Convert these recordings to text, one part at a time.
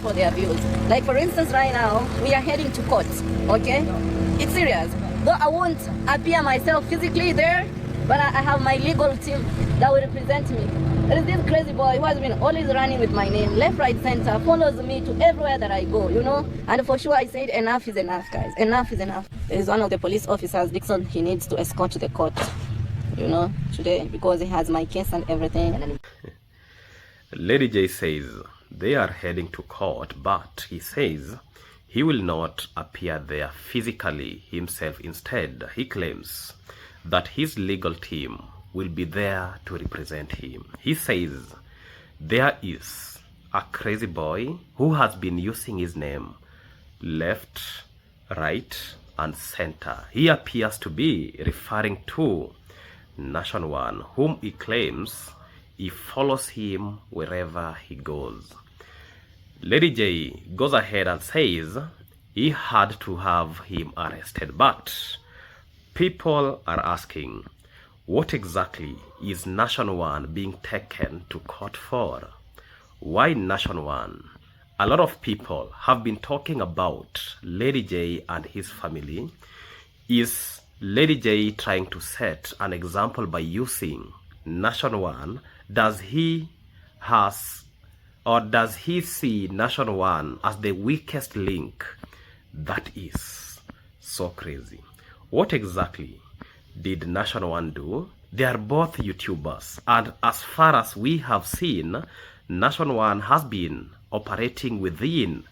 for their views. Like for instance, right now, we are heading to court, okay? It's serious. Though I won't appear myself physically there, but I have my legal team that will represent me. There is this crazy boy who has been always running with my name, left, right, center, follows me to everywhere that I go, you know? And for sure I said enough is enough, guys. Enough is enough. There is one of the police officers, Dixon, he needs to escort to the court, you know, today, because he has my case and everything. Lady J says they are heading to court, but he says he will not appear there physically himself. Instead, he claims that his legal team will be there to represent him. He says there is a crazy boy who has been using his name left, right, and center. He appears to be referring to Nashon One, whom he claims he follows him wherever he goes. Lady J goes ahead and says he had to have him arrested, but people are asking, what exactly is Nashon One being taken to court for? Why Nashon One? A lot of people have been talking about Lady J and his family. Is Lady J trying to set an example by using Nashon One? Does he see Nashon One as the weakest link? That is so crazy. What exactly did Nashon One do? They are both YouTubers, and as far as we have seen, Nashon One has been operating within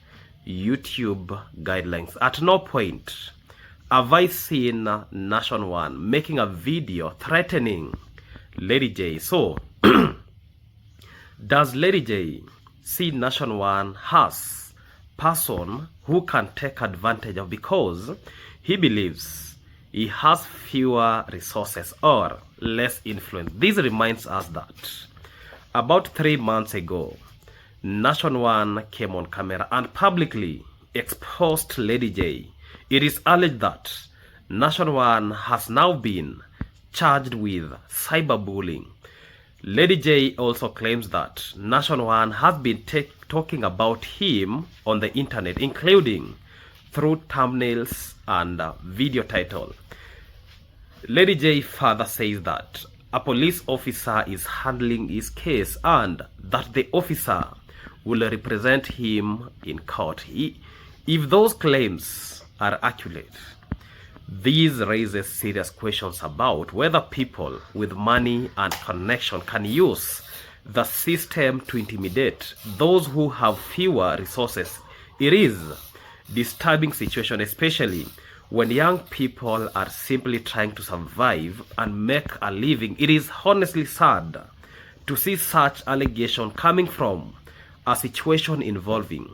YouTube guidelines. At no point have I seen Nashon One making a video threatening Lady J. So, does Lady J see Nashon One as person who can take advantage of, because he believes he has fewer resources or less influence? This reminds us that about 3 months ago, Nashon One came on camera and publicly exposed Lady J. It is alleged that Nashon One has now been charged with cyberbullying. Lady J also claims that Nashon One has been talking about him on the internet, including through thumbnails and video title. Lady J further says that a police officer is handling his case and that the officer will represent him in court. If those claims are accurate, this raises serious questions about whether people with money and connection can use the system to intimidate those who have fewer resources. It is a disturbing situation, especially when young people are simply trying to survive and make a living. It is honestly sad to see such allegation coming from a situation involving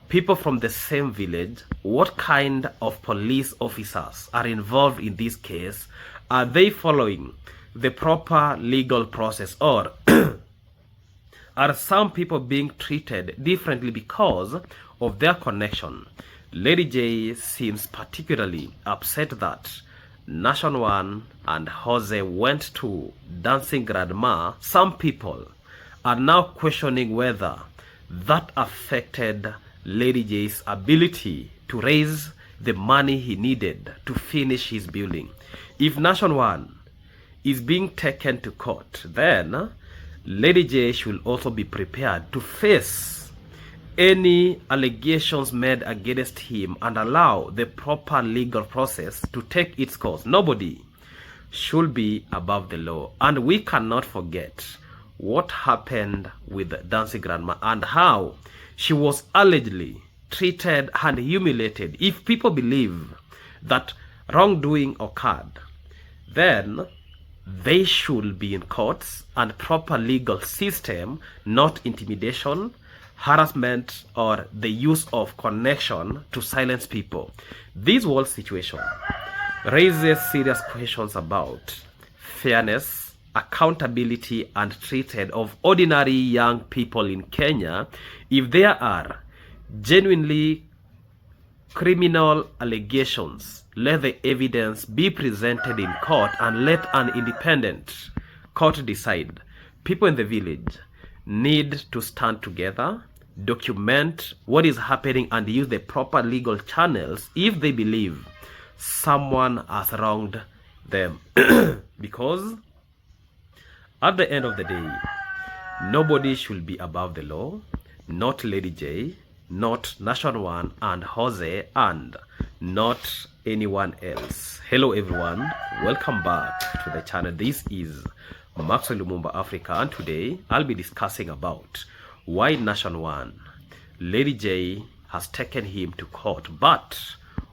people from the same village. What kind of police officers are involved in this case? Are they following the proper legal process, or are some people being treated differently because of their connection? Lady J seems particularly upset that Nashon One and Jose went to Dancing Grandma. Some people are now questioning whether that affected Lady J's ability to raise the money he needed to finish his building. If Nashon One is being taken to court, then Lady J should also be prepared to face any allegations made against him and allow the proper legal process to take its course. Nobody should be above the law. And we cannot forget what happened with Dancing Grandma and how she was allegedly treated and humiliated. If people believe that wrongdoing occurred, then they should be in courts and proper legal system, not intimidation, harassment, or the use of connection to silence people. This whole situation raises serious questions about fairness, accountability, and treatment of ordinary young people in Kenya. If there are genuinely criminal allegations, let the evidence be presented in court and let an independent court decide. People in the village need to stand together. document what is happening and use the proper legal channels if they believe someone has wronged them. Because at the end of the day, nobody should be above the law, not Lady J, not Nashon 1 and Jose, and not anyone else. Hello everyone, welcome back to the channel. This is Maxwell Lumumba Africa, and today I'll be discussing about why Nashon 1, Lady J has taken him to court, but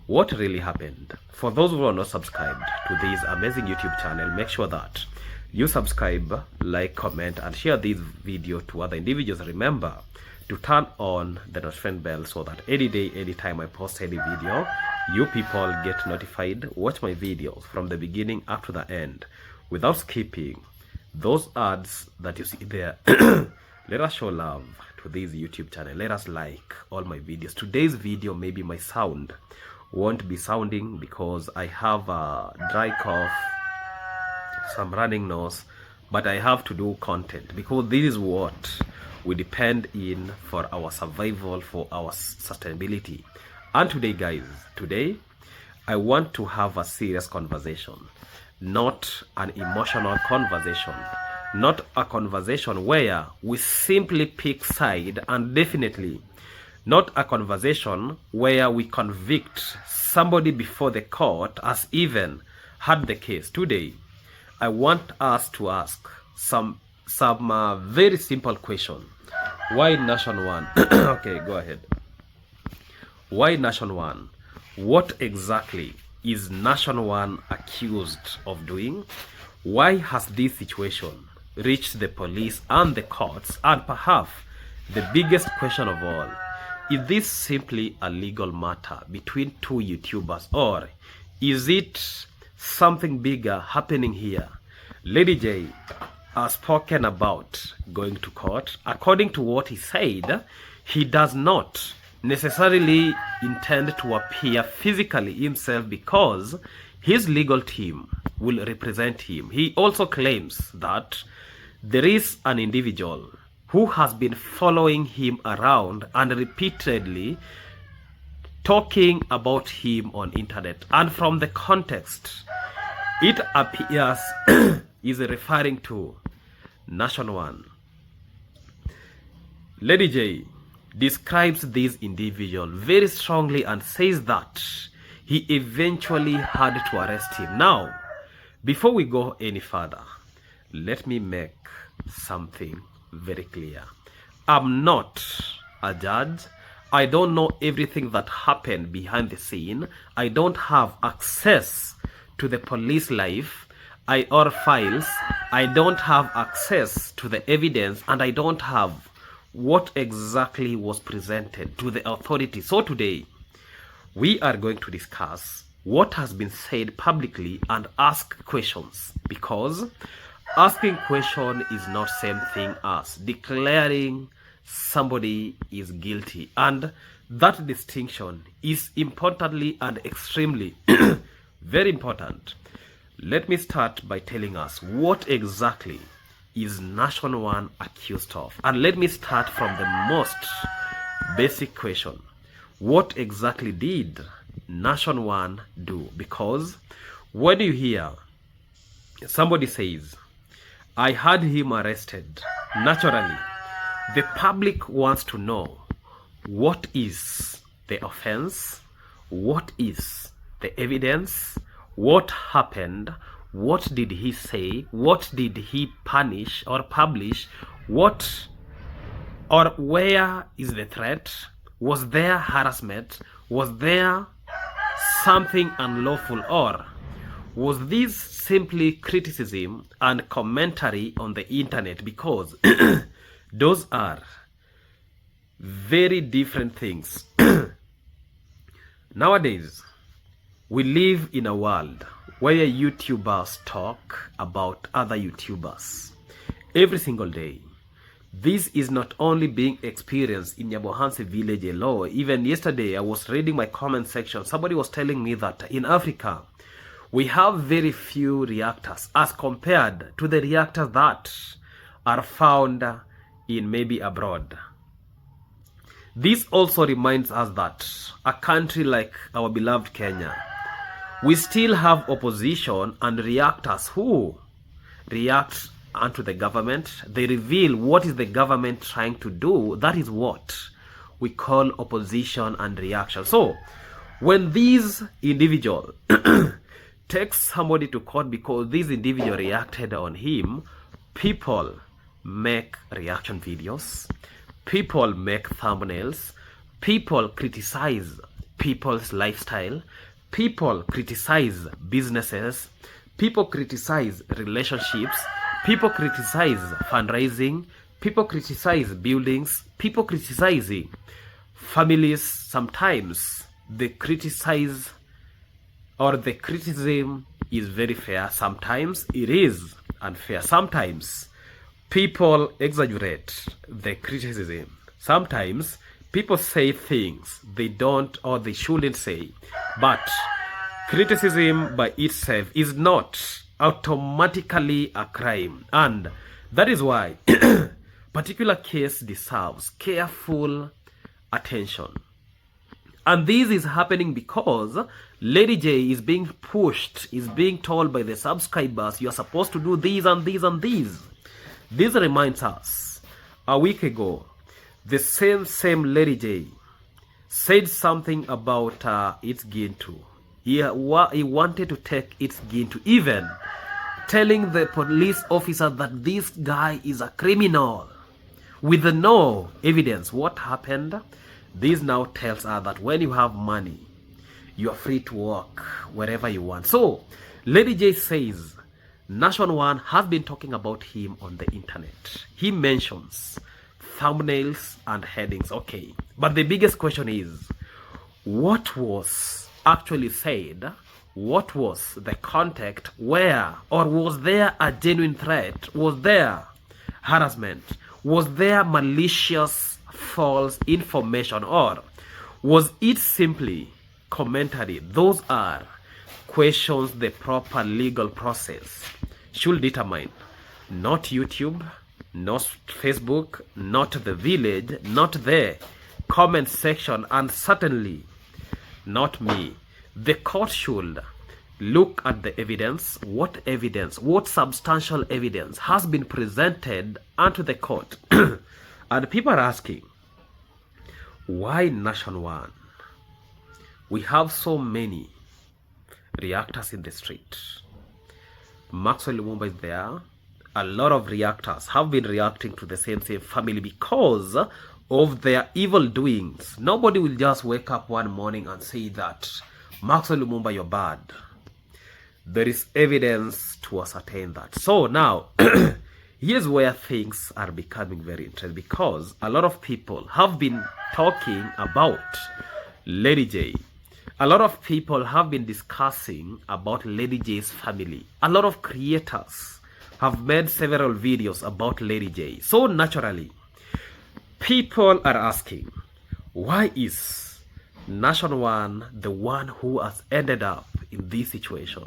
what really happened. For those who are not subscribed to this amazing YouTube channel, make sure that you subscribe, like, comment, and share this video to other individuals. Remember to turn on the notification bell so that any day, anytime I post any video, you people get notified. Watch my videos from the beginning up to the end without skipping those ads that you see there. Let us show love to this YouTube channel. Let us like all my videos. Today's video, maybe my sound won't be sounding because I have a dry cough, some running nose, but I have to do content because this is what we depend in for our survival, for our sustainability. And today, guys, today I want to have a serious conversation, not an emotional conversation, not a conversation where we simply pick side, and definitely not a conversation where we convict somebody before the court as even had the case. Today I want us to ask some very simple question. Why Nashon 1? Okay, go ahead. Why Nashon 1? What exactly is Nashon 1 accused of doing? Why has this situation reached the police and the courts? And perhaps the biggest question of all, is this simply a legal matter between two YouTubers, or is it something bigger happening here? Lady J has spoken about going to court. According to what he said, he does not necessarily intend to appear physically himself because his legal team will represent him. He also claims that there is an individual who has been following him around and repeatedly talking about him on internet, and from the context it appears is referring to Nashon 1. Lady J describes this individual very strongly and says that he eventually had to arrest him. Now, before we go any further, let me make something very clear. I'm not a judge. I don't know everything that happened behind the scene. I don't have access to the police life or files. I don't have access to the evidence, and I don't have what exactly was presented to the authorities. So today we are going to discuss what has been said publicly and ask questions, because asking question is not same thing as declaring somebody is guilty, and that distinction is importantly and extremely very important. Let me start by telling us what exactly is Nashon 1 accused of, and let me start from the most basic question. What exactly did Nashon 1 do? Because when you hear somebody says, I had him arrested, naturally the public wants to know what is the offense, what is the evidence, what happened, what did he say, what did he punish or publish, what or where is the threat, was there harassment, was there something unlawful, or was this simply criticism and commentary on the internet? Because those are very different things. Nowadays, we live in a world where YouTubers talk about other YouTubers every single day. This is not only being experienced in Nyabohansi village alone. Even yesterday, I was reading my comment section. Somebody was telling me that in Africa, we have very few reactors as compared to the reactors that are found in maybe abroad. This also reminds us that a country like our beloved Kenya, we still have opposition and reactors who react unto the government. They reveal what is the government trying to do. That is what we call opposition and reaction. So when these individual takes somebody to court because this individual reacted on him, people make reaction videos, people make thumbnails, people criticize people's lifestyle, people criticize businesses, people criticize relationships, people criticize fundraising, people criticize buildings, people criticizing families. Sometimes they criticize, or the criticism is very fair. Sometimes it is unfair. Sometimes people exaggerate the criticism. Sometimes people say things they don't or they shouldn't say. But criticism by itself is not automatically a crime. And that is why particular case deserves careful attention. And this is happening because Lady J is being pushed, is being told by the subscribers, you are supposed to do these and these and these. This reminds us, a week ago, the same Lady J said something about its Gintu. He wanted to take its Gintu, even telling the police officer that this guy is a criminal with no evidence. What happened? This now tells us that when you have money, you are free to walk wherever you want. So, Lady J says, Nashon One has been talking about him on the internet. He mentions thumbnails and headings. Okay, but the biggest question is, what was actually said? What was the context? Where? Or was there a genuine threat? Was there harassment? Was there malicious false information, or was it simply commentary? Those are questions the proper legal process should determine. Not YouTube, not Facebook, not the village, not the comment section, and certainly not me. The court should look at the evidence. What substantial evidence has been presented unto the court? And people are asking, why Nashon One? We have so many reactors in the street. Maxwell Lumumba is there. A lot of reactors have been reacting to the same family because of their evil doings. Nobody will just wake up one morning and say that, Maxwell Lumumba, you're bad. There is evidence to ascertain that. So now, here's where things are becoming very interesting, because a lot of people have been talking about Lady J. A lot of people have been discussing about Lady J's family. A lot of creators have made several videos about Lady J. So naturally, people are asking, why is Nashon One the one who has ended up in this situation?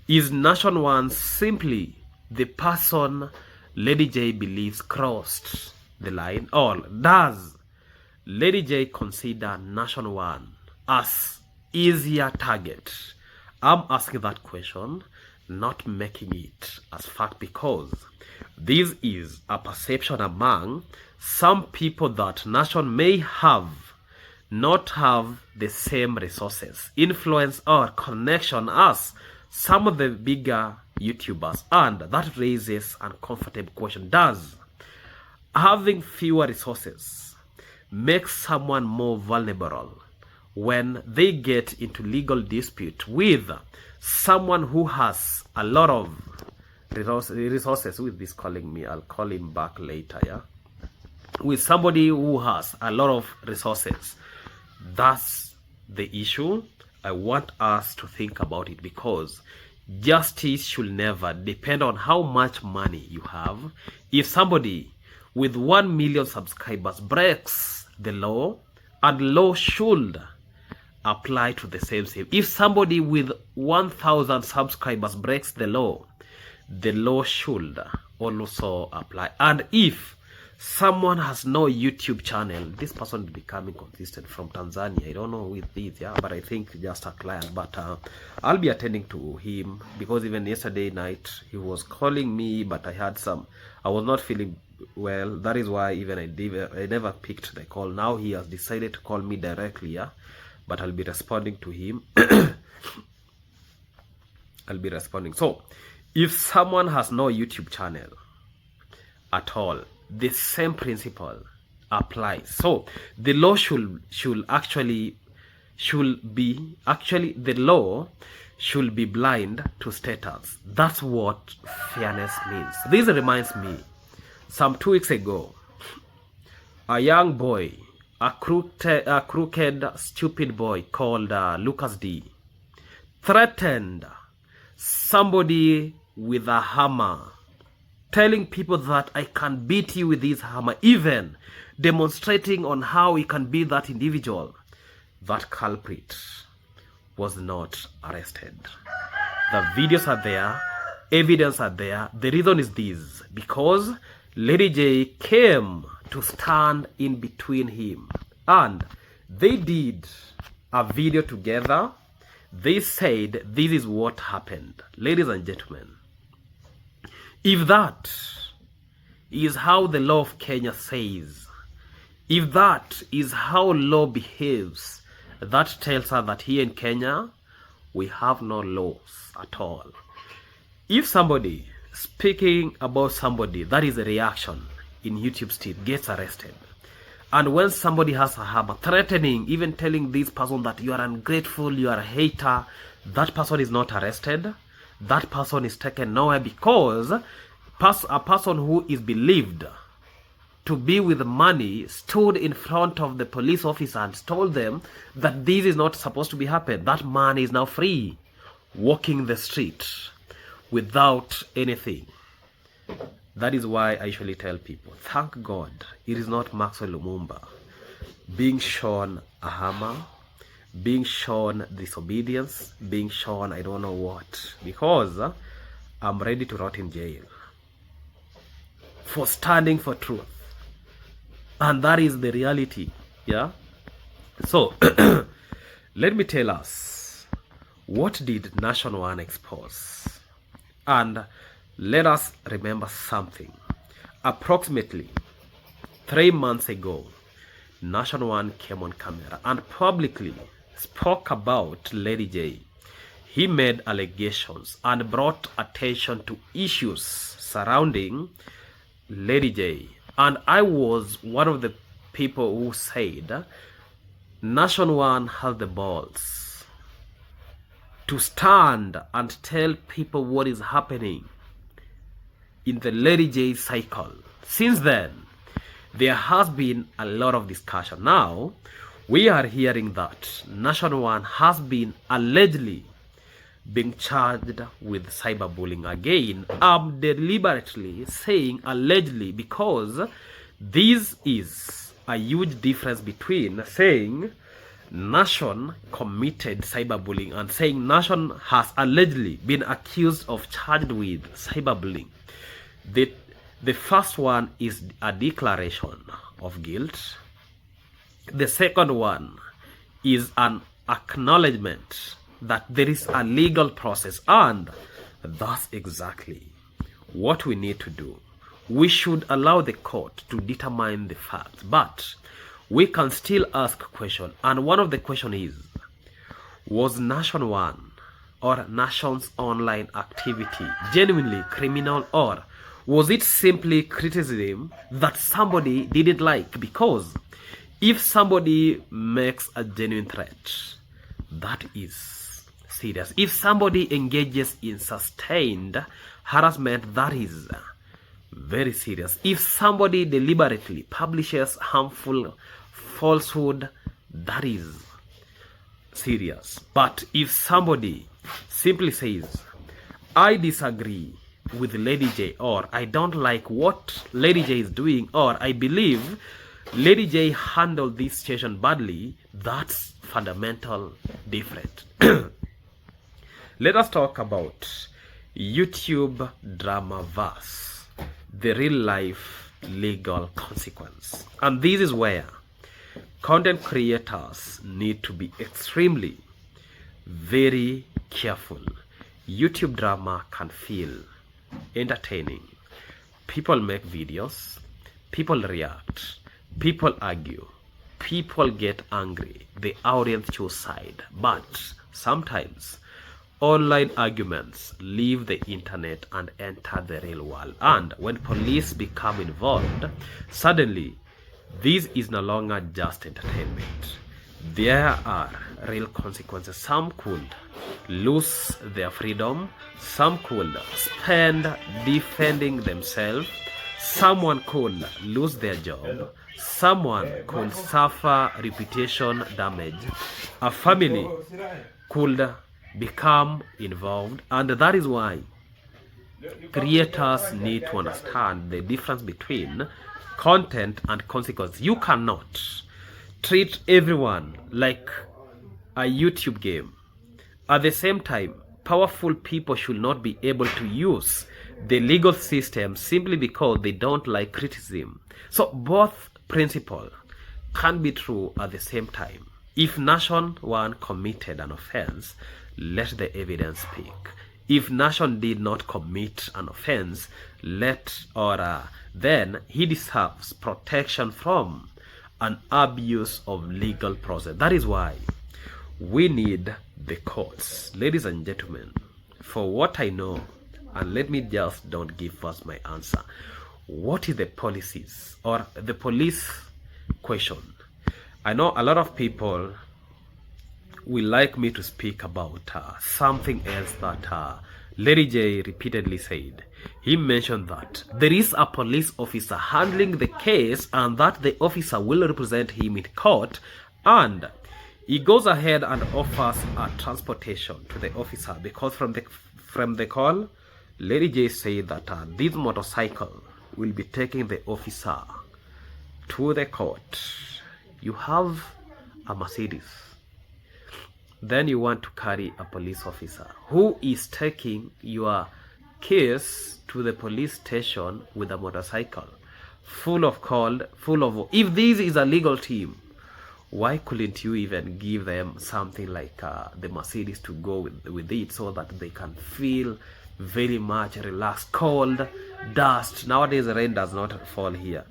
Is Nashon One simply the person Lady J believes crossed the line, or does Lady J consider Nashon One as easier target? I'm asking that question, not making it as fact, because this is a perception among some people that Nashon may not have the same resources, influence, or connection as some of the bigger YouTubers. And that raises an uncomfortable question. Does having fewer resources make someone more vulnerable when they get into legal dispute with someone who has a lot of resources? With this calling me, I'll call him back later, yeah? With somebody who has a lot of resources. That's the issue. I want us to think about it, because justice should never depend on how much money you have. If somebody with 1 million subscribers breaks the law, and law should apply to the same. If somebody with 1,000 subscribers breaks the law should also apply. And if someone has no YouTube channel, this person is becoming consistent from Tanzania. I don't know with this, yeah, but I think just a client. But I'll be attending to him, because even yesterday night he was calling me, but I was not feeling well. That is why even I never picked the call. Now he has decided to call me directly, yeah, but I'll be responding to him. I'll be responding. So if someone has no YouTube channel at all, the same principle applies. So the law should be blind to status. That's what fairness means. This reminds me, some 2 weeks ago, a young boy, a crooked, stupid boy called Lucas D, threatened somebody with a hammer, telling people that I can beat you with this hammer, even demonstrating on how he can beat that individual. That culprit was not arrested. The videos are there, evidence are there. The reason is this: because Lady J came to stand in between him, and they did a video together. They said this is what happened. Ladies and gentlemen, if that is how the law of Kenya says, if that is how law behaves, that tells us that here in Kenya, we have no laws at all. If somebody speaking about somebody, that is a reaction in YouTube state, gets arrested, and when somebody has a hammer, threatening, even telling this person that you are ungrateful, you are a hater, that person is not arrested. That person is taken nowhere, because a person who is believed to be with money stood in front of the police officer and told them that this is not supposed to be happening. That man is now free, walking the street without anything. That is why I usually tell people, thank God it is not Maxwell Lumumba being shown a hammer, being shown disobedience, being shown I don't know what, because I'm ready to rot in jail for standing for truth. And that is the reality, yeah? So, let me tell us, what did Nashon 1 expose? And let us remember something. Approximately 3 months ago, Nashon 1 came on camera and publicly spoke about Lady J. He made allegations and brought attention to issues surrounding Lady J. And I was one of the people who said Nashon 1 has the balls to stand and tell people what is happening in the Lady J cycle. Since then, there has been a lot of discussion. Now, we are hearing that Nashon 1 has been allegedly being charged with cyberbullying. Again, I'm deliberately saying allegedly, because this is a huge difference between saying Nashon committed cyberbullying and saying Nashon has allegedly been accused of charged with cyberbullying. The first one is a declaration of guilt. The second one is an acknowledgement that there is a legal process, and that's exactly what we need to do. We should allow the court to determine the facts, but we can still ask questions. And one of the questions is, was Nashon 1 or Nashon's online activity genuinely criminal, or was it simply criticism that somebody didn't like? Because if somebody makes a genuine threat, that is serious. If somebody engages in sustained harassment, that is very serious. If somebody deliberately publishes harmful falsehood, that is serious. But if somebody simply says, I disagree with Lady J, or I don't like what Lady J is doing, or I believe Lady J handled this situation badly, that's fundamental different. Let us talk about YouTube drama verse, the real life legal consequence. And this is where content creators need to be extremely very careful. YouTube drama can feel entertaining. People make videos, people react, people argue, people get angry, the audience choose side. But sometimes online arguments leave the internet and enter the real world. And when police become involved, suddenly this is no longer just entertainment. There are real consequences. Some could lose their freedom. Some could spend defending themselves. Someone could lose their job. Someone could suffer reputation damage. A family could become involved. And that is why creators need to understand the difference between content and consequence. You cannot treat everyone like a YouTube game. At the same time, powerful people should not be able to use the legal system simply because they don't like criticism. So both principles can be true at the same time. If Nashon 1 committed an offense, let the evidence speak. If Nashon did not commit an offense, then he deserves protection from an abuse of legal process. That is why we need the courts. Ladies and gentlemen, for what I know, and let me just don't give first my answer. What is the policies or the police question? I know a lot of people will like me to speak about something else that Larry J repeatedly said. He mentioned that there is a police officer handling the case and that the officer will represent him in court, and he goes ahead and offers a transportation to the officer because from the call, Larry J said that this motorcycle will be taking the officer to the court. You have a Mercedes. Then you want to carry a police officer who is taking your case to the police station with a motorcycle full of if this is a legal team, why couldn't you even give them something like the Mercedes to go with it so that they can feel very much relaxed? Cold, dust. Nowadays rain does not fall here,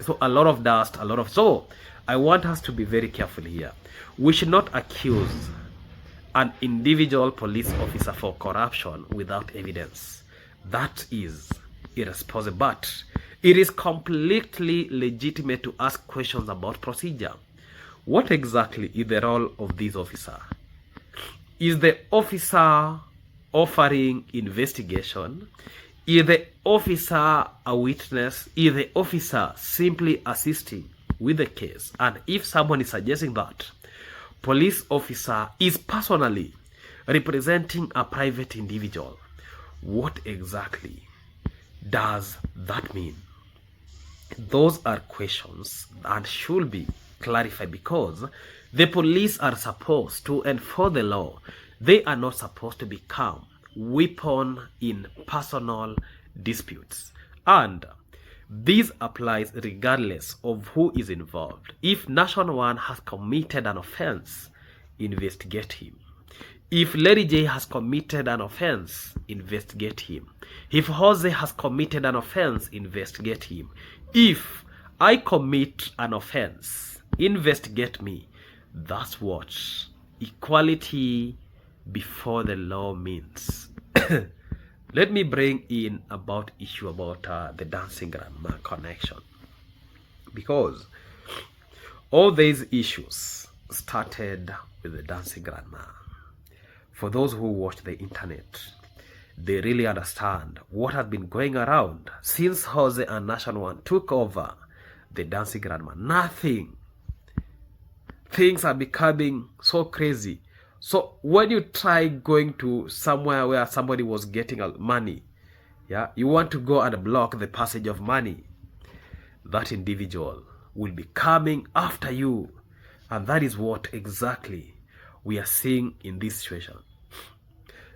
so a lot of dust, so I want us to be very careful here. We should not accuse an individual police officer for corruption without evidence. That is irresponsible, but it is completely legitimate to ask questions about procedure. What exactly is the role of this officer? Is the officer offering investigation? Is the officer a witness? Is the officer simply assisting with the case? And if someone is suggesting that police officer is personally representing a private individual, what exactly does that mean? Those are questions that should be clarified, because the police are supposed to enforce the law. They are not supposed to become weapon in personal disputes. And this applies regardless of who is involved. If Nashon 1 has committed an offense, investigate him. If Larry J has committed an offense, investigate him. If Jose has committed an offense, investigate him. If I commit an offense, investigate me. That's what equality before the law means. Let me bring in about issue about the dancing grandma connection, because all these issues started with the dancing grandma. For those who watch the internet, they really understand what has been going around since Jose and Nashon 1 took over the dancing grandma. Nothing. Things are becoming so crazy. So when you try going to somewhere where somebody was getting money, you want to go and block the passage of money, that individual will be coming after you. And that is what exactly we are seeing in this situation.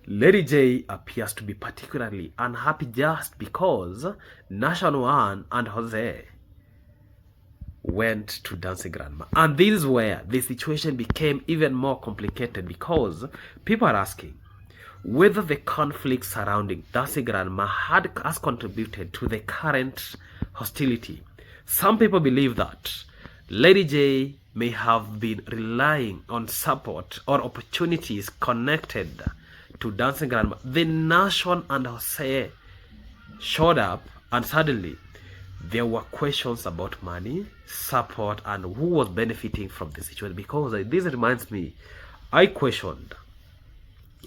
Lady J appears to be particularly unhappy just because Nashon 1 and Jose went to Dancing Grandma. And this is where the situation became even more complicated, because people are asking whether the conflict surrounding Dancing Grandma has contributed to the current hostility. Some people believe that Lady J may have been relying on support or opportunities connected to Dancing Grandma. The Nashon and Jose showed up, and suddenly there were questions about money, support, and who was benefiting from the situation. Because this reminds me, I questioned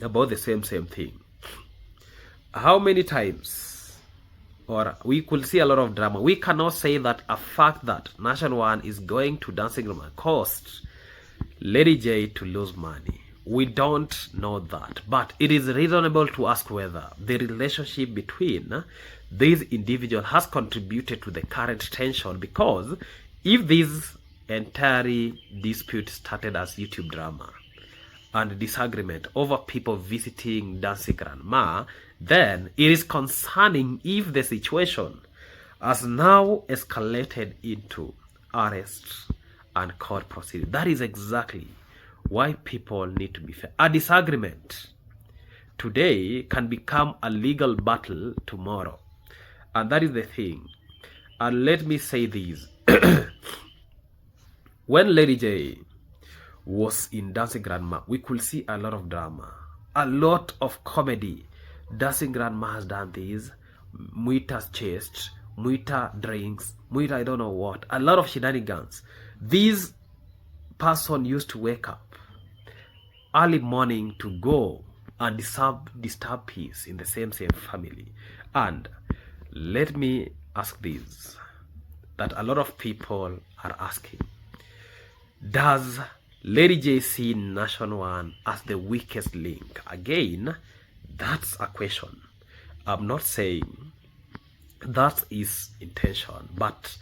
about the same thing. How many times, or we could see a lot of drama. We cannot say that a fact that Nashon 1 is going to Dancing Grandma caused Lady J to lose money. We don't know that, but it is reasonable to ask whether the relationship between these individuals has contributed to the current tension, because if this entire dispute started as YouTube drama and disagreement over people visiting Dancing Grandma, then it is concerning if the situation has now escalated into arrests and court proceedings. That is exactly why people need to be fair. A disagreement today can become a legal battle tomorrow, and that is the thing. And let me say this. When Lady J was in Dancing Grandma, we could see a lot of drama, a lot of comedy. Dancing Grandma has done this, Muita's chased, Muita drinks, Muita I don't know what, a lot of shenanigans. This person used to wake up early morning to go and disturb peace in the same family. And let me ask this, that a lot of people are asking, does Lady J see Nashon 1 as the weakest link? Again, that's a question. I'm not saying that is intention, but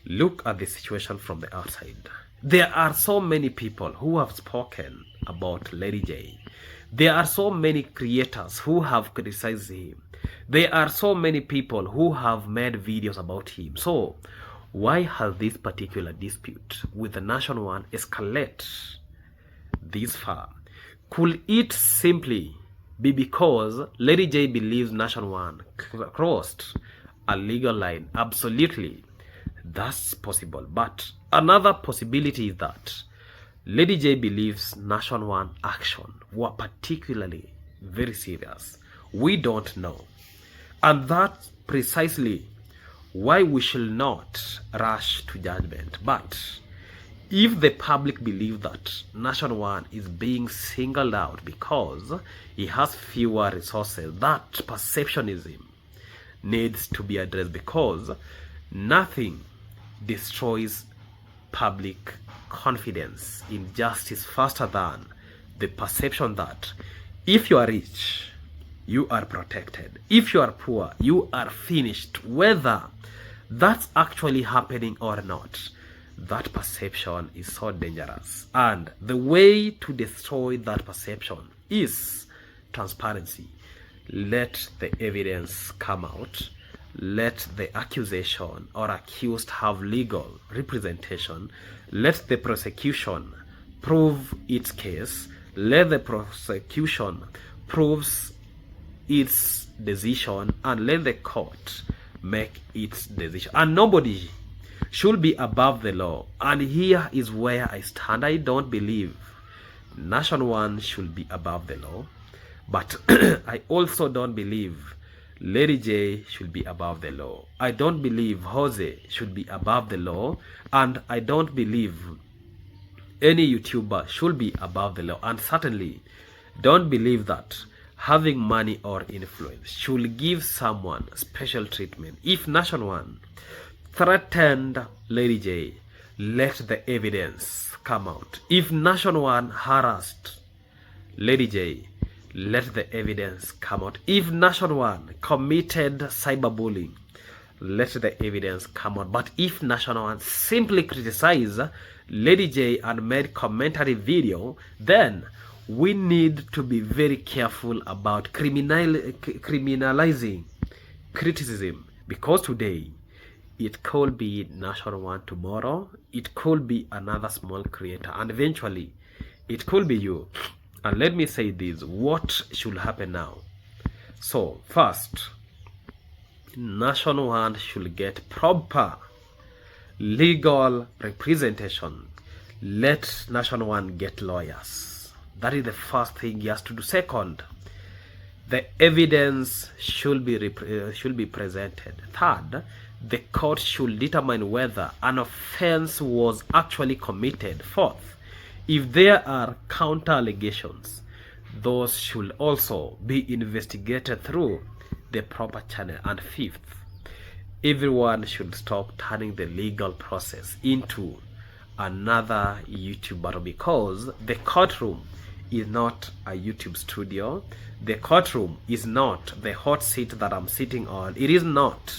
look at the situation from the outside. There are so many people who have spoken about Lady J. There are so many creators who have criticized him. There are so many people who have made videos about him. So why has this particular dispute with the Nashon 1 escalate this far? Could it simply be because Lady J believes Nashon 1 crossed a legal line? Absolutely, that's possible. But another possibility is that Lady J believes Nashon 1 action were particularly very serious. We don't know. And that's precisely why we shall not rush to judgment. But if the public believe that Nashon 1 is being singled out because he has fewer resources, that perceptionism needs to be addressed, because nothing destroys public confidence in justice faster than the perception that if you are rich, you are protected. If you are poor, you are finished. Whether that's actually happening or not, that perception is so dangerous. And the way to destroy that perception is transparency. Let the evidence come out. Let the accusation or accused have legal representation. Let the prosecution prove its case. Let the prosecution prove its decision, and let the court make its decision. And nobody should be above the law. And here is where I stand. I don't believe Nashon 1 should be above the law, but I also don't believe Lady J should be above the law. I don't believe Jose should be above the law, and I don't believe any YouTuber should be above the law, and certainly don't believe that having money or influence should give someone special treatment. If Nashon 1 threatened Lady J, let the evidence come out. If Nashon 1 harassed Lady J, let the evidence come out. If Nashon 1 committed cyberbullying, let the evidence come out. But if Nashon 1 simply criticized Lady J and made commentary video, then we need to be very careful about criminalizing criticism, because today it could be Nashon 1, tomorrow it could be another small creator, and eventually it could be you. And let me say this, what should happen now? So first, Nashon 1 should get proper legal representation. Let Nashon 1 get lawyers. That is the first thing he has to do. Second, the evidence should be presented. Third, the court should determine whether an offense was actually committed. Fourth, if there are counter allegations, those should also be investigated through the proper channel. And fifth, everyone should stop turning the legal process into another YouTube battle, because the courtroom is not a YouTube studio. The courtroom is not the hot seat that I'm sitting on. It is not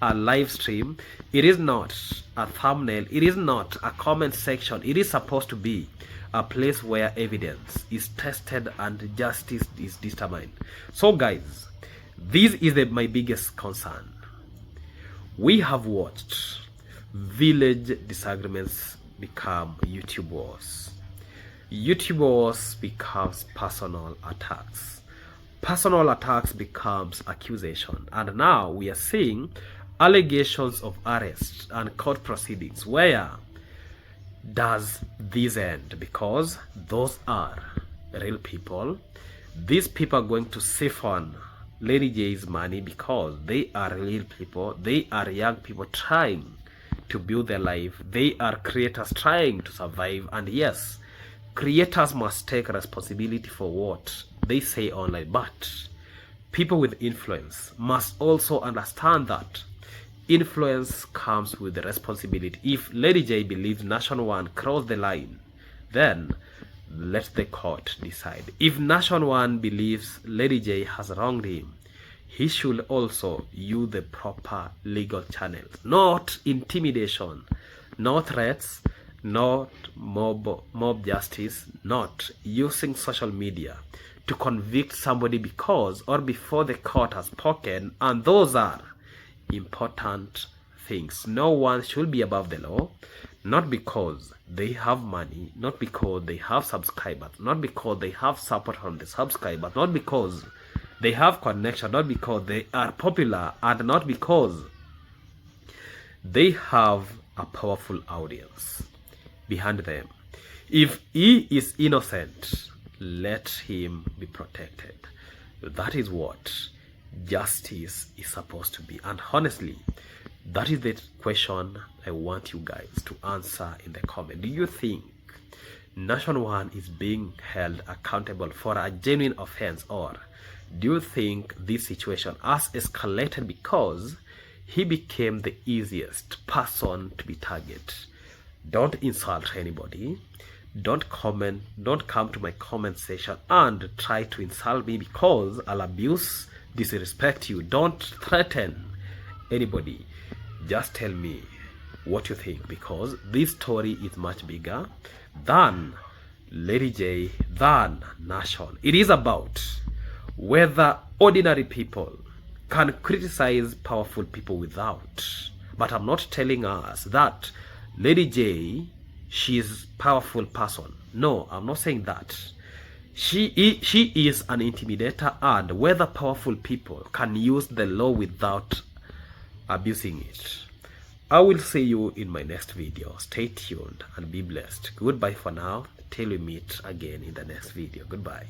a live stream. It is not a thumbnail. It is not a comment section. It is supposed to be a place where evidence is tested and justice is determined. So guys, this is my biggest concern. We have watched village disagreements become YouTube wars. YouTube wars becomes personal attacks. Personal attacks becomes accusation. And now we are seeing allegations of arrest and court proceedings. Where does this end? Because those are real people. These people are going to siphon Lady J's money because they are real people. They are young people trying to build their life. They are creators trying to survive. And yes, creators must take responsibility for what they say online. But people with influence must also understand that influence comes with the responsibility. If Lady J believes Nashon 1 crossed the line, then let the court decide. If Nashon 1 believes Lady J has wronged him, he should also use the proper legal channels. Not intimidation, not threats, not mob justice, not using social media to convict somebody because or before the court has spoken. And those are important things. No one should be above the law, not because they have money, not because they have subscribers, not because they have support from the subscribers, not because they have connection, not because they are popular, and not because they have a powerful audience behind them. If he is innocent, let him be protected. That is what justice is supposed to be. And honestly, that is the question I want you guys to answer in the comment. Do you think Nashon 1 is being held accountable for a genuine offense, or do you think this situation has escalated because he became the easiest person to be targeted? Don't insult anybody. Don't comment, don't come to my comment section and try to insult me, because I'll abuse, disrespect you. Don't threaten anybody. Just tell me what you think, because this story is much bigger than Lady J, than Nashon. It is about whether ordinary people can criticize powerful people without. But I'm not telling us that Lady J, she is a powerful person. No, I'm not saying that. She is an intimidator, and whether powerful people can use the law without abusing it. I will see you in my next video. Stay tuned and be blessed. Goodbye for now, till we meet again in the next video. Goodbye.